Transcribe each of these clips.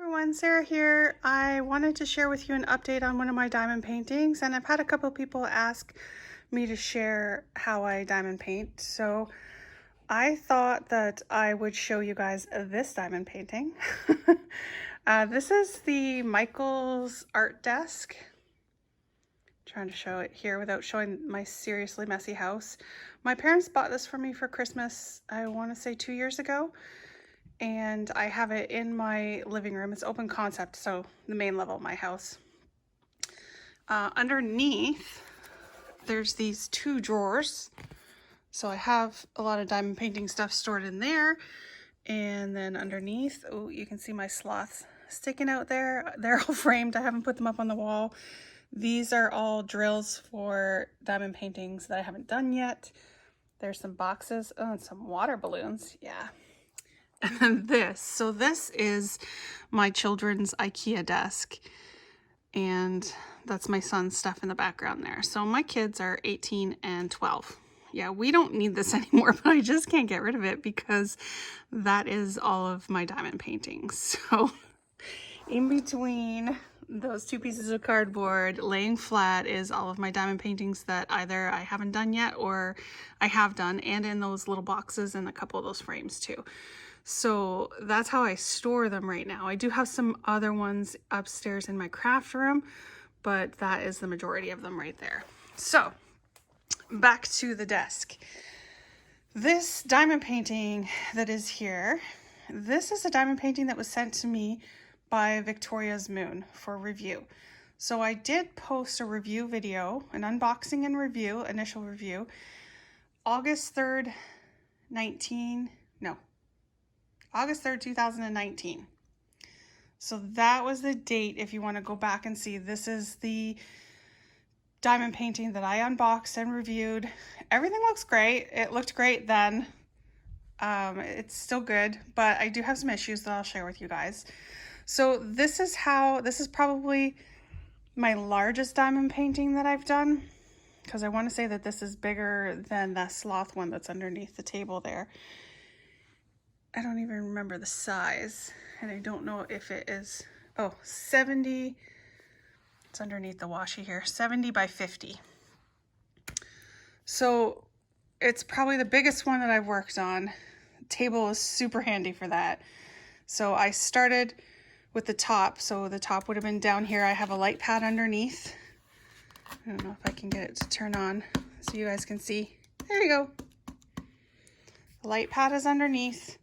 Everyone, Sarah here. I wanted to share with you an update on one of my diamond paintings, and I've had a couple people ask me to share how I diamond paint, so I thought that I would show you guys this diamond painting. This is the Michael's art desk. Trying to show it here without showing my seriously messy house. My parents bought this for me for Christmas, I want to say 2 years ago. And I have it in my living room. It's open concept, so the main level of my house. Underneath, there's these 2 drawers. So I have a lot of diamond painting stuff stored in there. And then underneath, oh, you can see my sloths sticking out there. They're all framed. I haven't put them up on the wall. These are all drills for diamond paintings that I haven't done yet. There's some boxes, oh, and some water balloons, yeah. And this is my children's IKEA desk, and that's my son's stuff in the background there. So my kids are 18 and 12. Yeah, we don't need this anymore, but I just can't get rid of it because that is all of my diamond paintings. So in between those 2 pieces of cardboard laying flat is all of my diamond paintings that either I haven't done yet or I have done, and in those little boxes and a couple of those frames too. So that's how I store them right now. I do have some other ones upstairs in my craft room, but that is the majority of them right there. So back to the desk. This diamond painting that is here, this is a diamond painting that was sent to me by Victoria's Moon for review. So I did post a review video, an unboxing and review, initial review, August 3rd, 2019. So that was the date if you want to go back and see. This is the diamond painting that I unboxed and reviewed. Everything looks great. It looked great then. It's still good, but I do have some issues that I'll share with you guys. So this is probably my largest diamond painting that I've done, because I want to say that this is bigger than that sloth one that's underneath the table there. I don't even remember the size, and I don't know if it is, 70, it's underneath the washi here, 70 by 50. So it's probably the biggest one that I've worked on. The table is super handy for that. So I started with the top, so the top would have been down here. I have a light pad underneath. I don't know if I can get it to turn on so you guys can see. There you go. The light pad is underneath,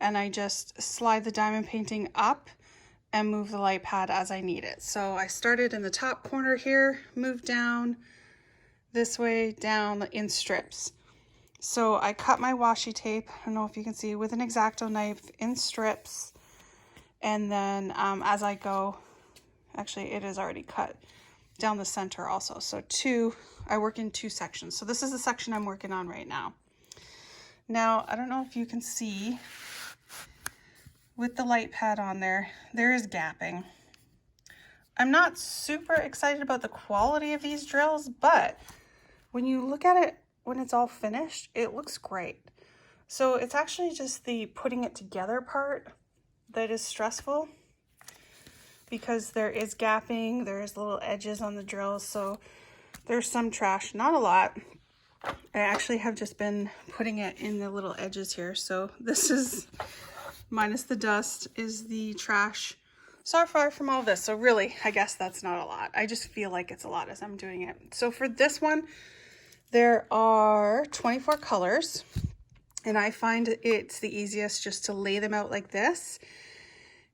and I just slide the diamond painting up and move the light pad as I need it. So I started in the top corner here, moved down this way, down in strips. So I cut my washi tape, I don't know if you can see, with an X-Acto knife in strips. And then as I go, actually it is already cut down the center also. So I work in 2 sections. So this is the section I'm working on right now. Now, I don't know if you can see, with the light pad on there, there is gapping. I'm not super excited about the quality of these drills, but when you look at it when it's all finished, it looks great. So it's actually just the putting it together part that is stressful, because there is gapping, there's little edges on the drills, so there's some trash, not a lot. I actually have just been putting it in the little edges here, so this is, minus the dust, is the trash so far from all this. So really, I guess that's not a lot. I just feel like it's a lot as I'm doing it. So for this one, there are 24 colors, and I find it's the easiest just to lay them out like this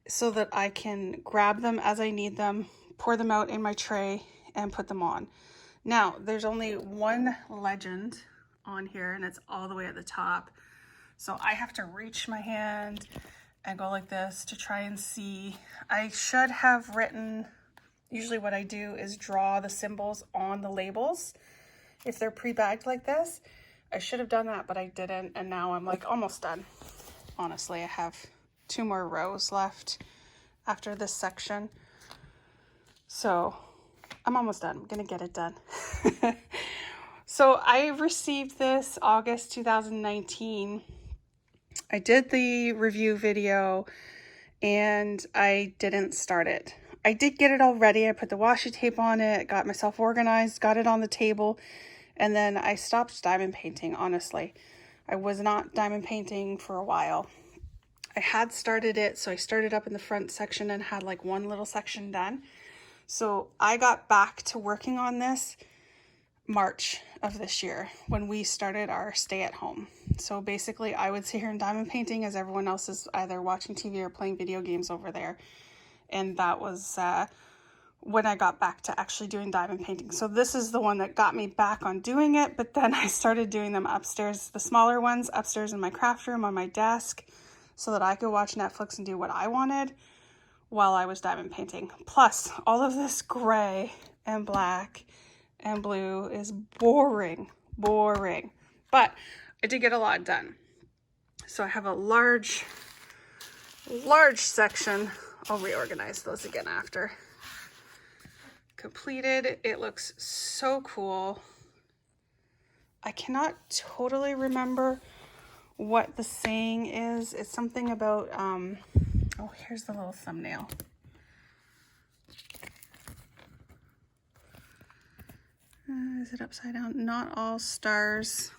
so that I can grab them as I need them, pour them out in my tray, and put them on. Now, there's only one legend on here, and it's all the way at the top. So I have to reach my hand and go like this to try and see. I should have written, usually what I do is draw the symbols on the labels if they're pre-bagged like this. I should have done that, but I didn't, and now I'm like almost done. Honestly, I have 2 more rows left after this section. So I'm almost done. I'm gonna get it done. So I received this August 2019. I did the review video and I didn't start it. I did get it all ready. I put the washi tape on it, got myself organized, got it on the table, and then I stopped diamond painting, honestly. I was not diamond painting for a while. I had started it, so I started up in the front section and had like one little section done. So I got back to working on this March of this year when we started our stay at home. So basically I would sit here and diamond painting as everyone else is either watching TV or playing video games over there. And that was when I got back to actually doing diamond painting. So this is the one that got me back on doing it, but then I started doing them upstairs, the smaller ones upstairs in my craft room on my desk, so that I could watch Netflix and do what I wanted while I was diamond painting. Plus, all of this gray and black and blue is boring. But I did get a lot done. So I have a large section. I'll reorganize those again after. Completed. It looks so cool. I cannot totally remember what the saying is. It's something about, oh, here's the little thumbnail. Is it upside down? Not all stars.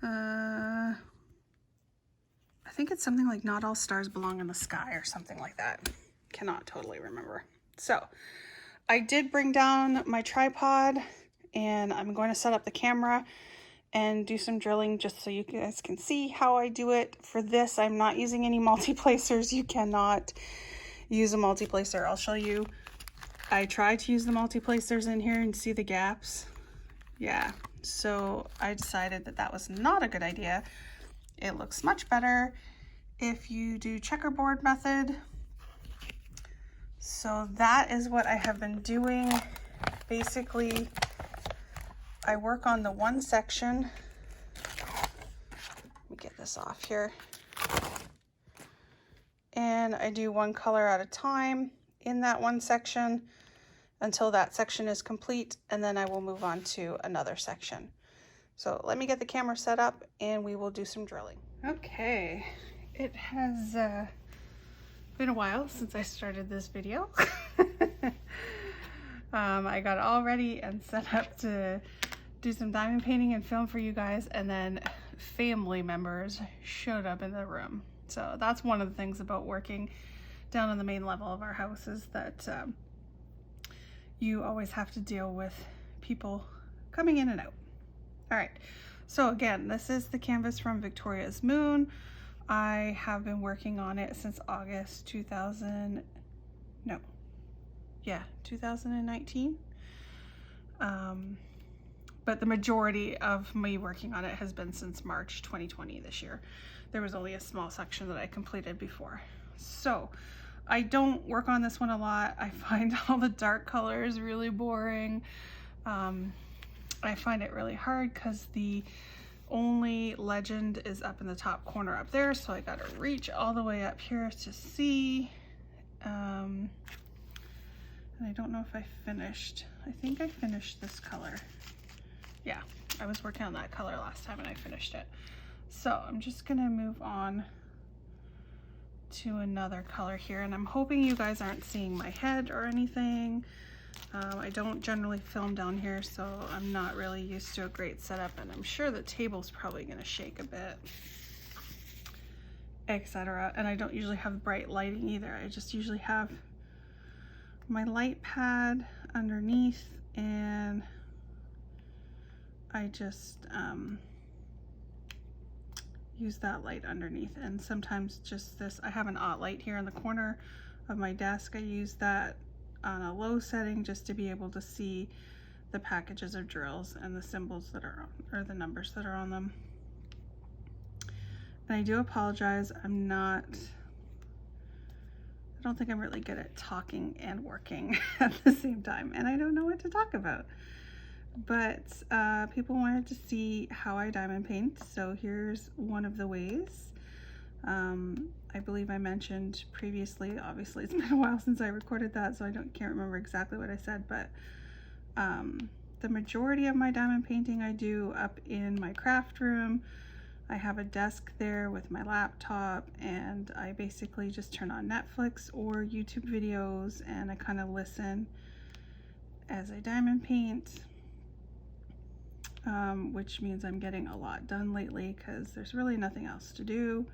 I think it's something like not all stars belong in the sky or something like that. Cannot totally remember. So I did bring down my tripod and I'm going to set up the camera and do some drilling just so you guys can see how I do it. For this, I'm not using any multi-placers. You cannot use a multi-placer. I'll show you. I tried to use the multi-placers in here and see the gaps. Yeah, so I decided that that was not a good idea. It looks much better if you do checkerboard method. So that is what I have been doing. Basically, I work on the one section. Let me get this off here. And I do one color at a time in that one section until that section is complete, and then I will move on to another section. So let me get the camera set up and we will do some drilling. Okay, it has been a while since I started this video. I got all ready and set up to do some diamond painting and film for you guys, and then family members showed up in the room. So that's one of the things about working down on the main level of our house, is that you always have to deal with people coming in and out. All right, so again, this is the canvas from Victoria's Moon. I have been working on it since August 2019. But the majority of me working on it has been since March 2020 this year. There was only a small section that I completed before. So I don't work on this one a lot. I find all the dark colors really boring. I find it really hard because the only legend is up in the top corner up there, so I gotta reach all the way up here to see. And I don't know if I finished. I think I finished this color. Yeah, I was working on that color last time and I finished it. So I'm just gonna move on to another color here, and I'm hoping you guys aren't seeing my head or anything. I don't generally film down here, so I'm not really used to a great setup, and I'm sure the table's probably gonna shake a bit, etc. And I don't usually have bright lighting either. I just usually have my light pad underneath, and I just use that light underneath. And sometimes just this, I have an OT light here in the corner of my desk. I use that on a low setting just to be able to see the packages of drills and the symbols that are on, or the numbers that are on them. And I do apologize, I don't think I'm really good at talking and working at the same time, and I don't know what to talk about. But people wanted to see how I diamond paint, so here's one of the ways. I believe I mentioned previously, obviously it's been a while since I recorded that, so I can't remember exactly what I said, but The majority of my diamond painting I do up in my craft room. I have a desk there with my laptop, and I basically just turn on Netflix or YouTube videos, and I kind of listen as I diamond paint, which means I'm getting a lot done lately because there's really nothing else to do.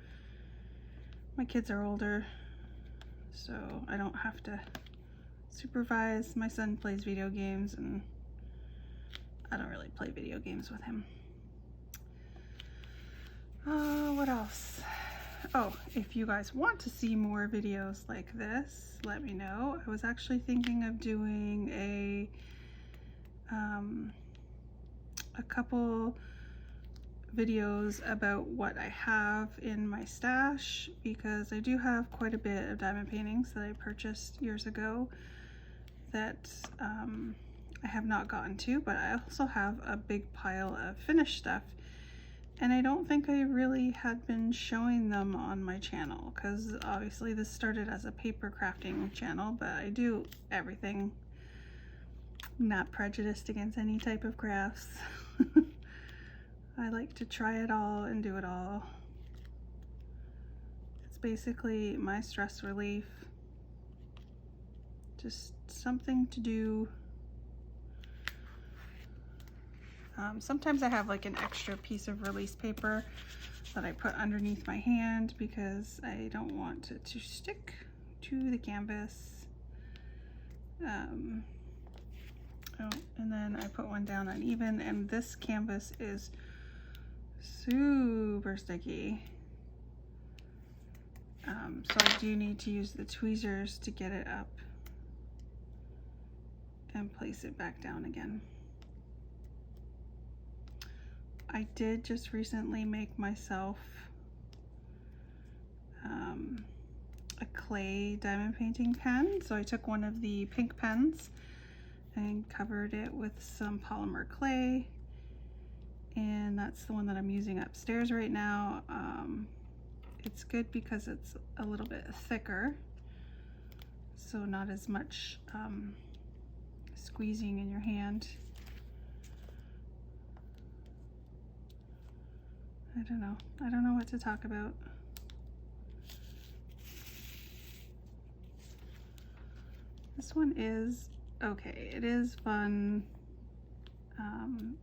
My kids are older, so I don't have to supervise. My son plays video games, and I don't really play video games with him. What else? Oh, if you guys want to see more videos like this, let me know. I was actually thinking of doing a couple videos about what I have in my stash, because I do have quite a bit of diamond paintings that I purchased years ago that I have not gotten to, but I also have a big pile of finished stuff, and I don't think I really had been showing them on my channel, because obviously this started as a paper crafting channel, but I do everything. I'm not prejudiced against any type of crafts. I like to try it all and do it all. It's basically my stress relief. Just something to do. Sometimes I have like an extra piece of release paper that I put underneath my hand because I don't want it to stick to the canvas. Oh, and then I put one down uneven, and this canvas is super sticky. So I do need to use the tweezers to get it up and place it back down again. I did just recently make myself a clay diamond painting pen. So I took one of the pink pens and covered it with some polymer clay, and that's the one that I'm using upstairs right now. It's good because it's a little bit thicker, so not as much squeezing in your hand. I don't know what to talk about. This one is okay. It is fun.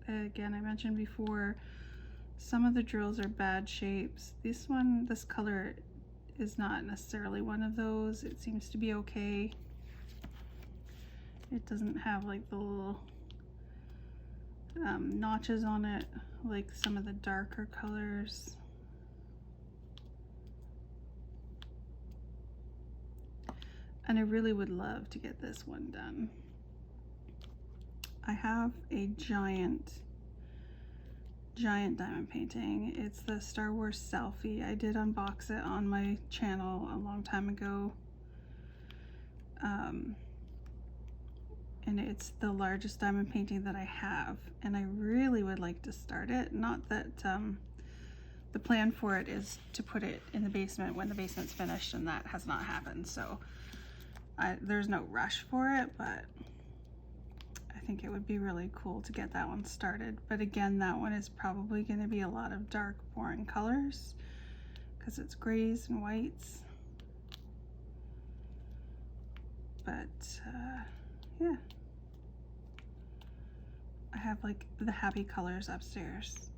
Again, I mentioned before, some of the drills are bad shapes. This color is not necessarily one of those. It seems to be okay. It doesn't have like the little notches on it like some of the darker colors. And I really would love to get this one done. I have a giant diamond painting. It's the Star Wars Selfie. I did unbox it on my channel a long time ago. And it's the largest diamond painting that I have, and I really would like to start it. Not that the plan for it is to put it in the basement when the basement's finished, and that has not happened, so there's no rush for it, but I think it would be really cool to get that one started. But again, that one is probably going to be a lot of dark, boring colors because it's grays and whites. But yeah, I have like the happy colors upstairs.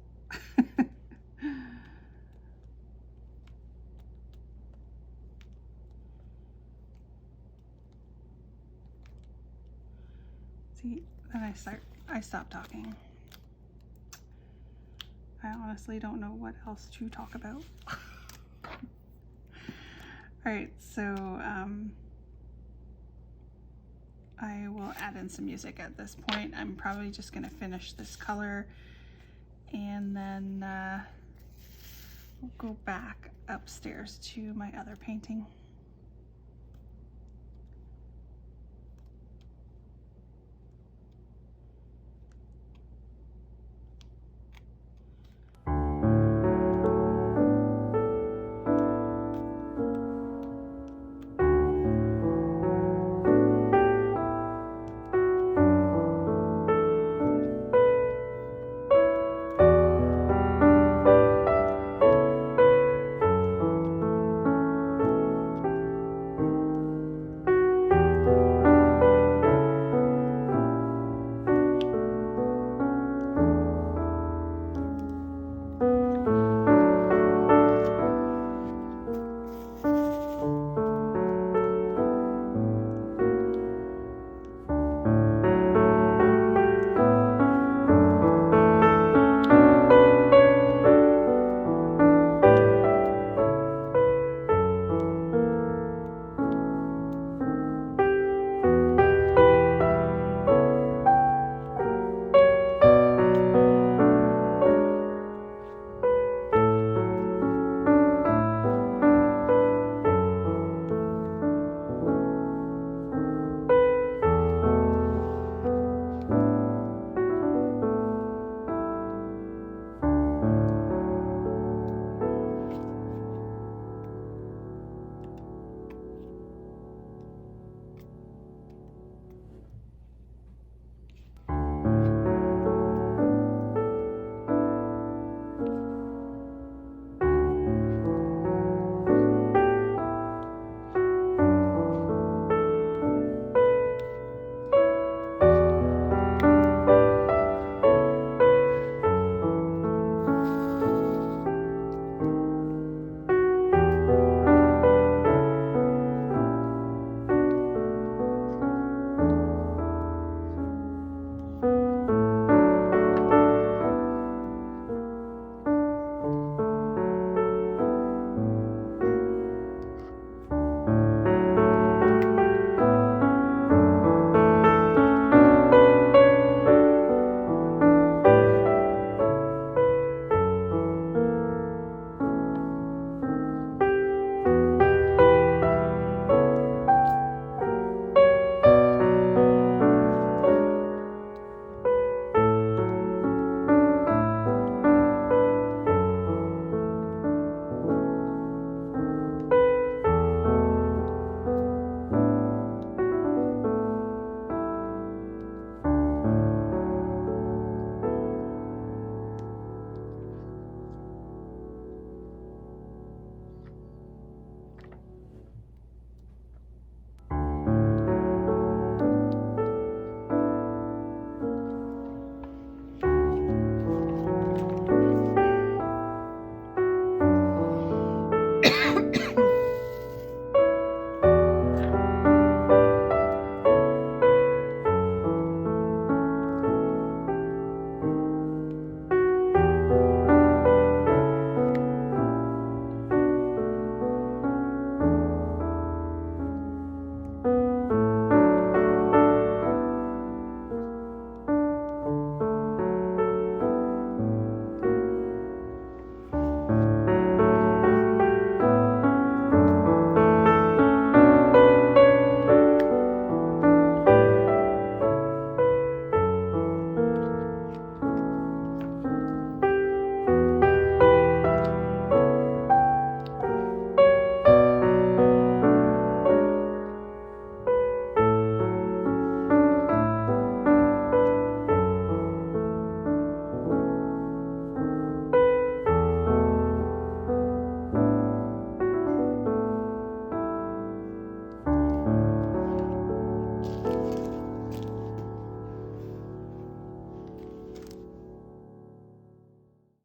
See, then I stop talking. I honestly don't know what else to talk about. All right, so I will add in some music at this point. I'm probably just gonna finish this color, and then we'll go back upstairs to my other painting.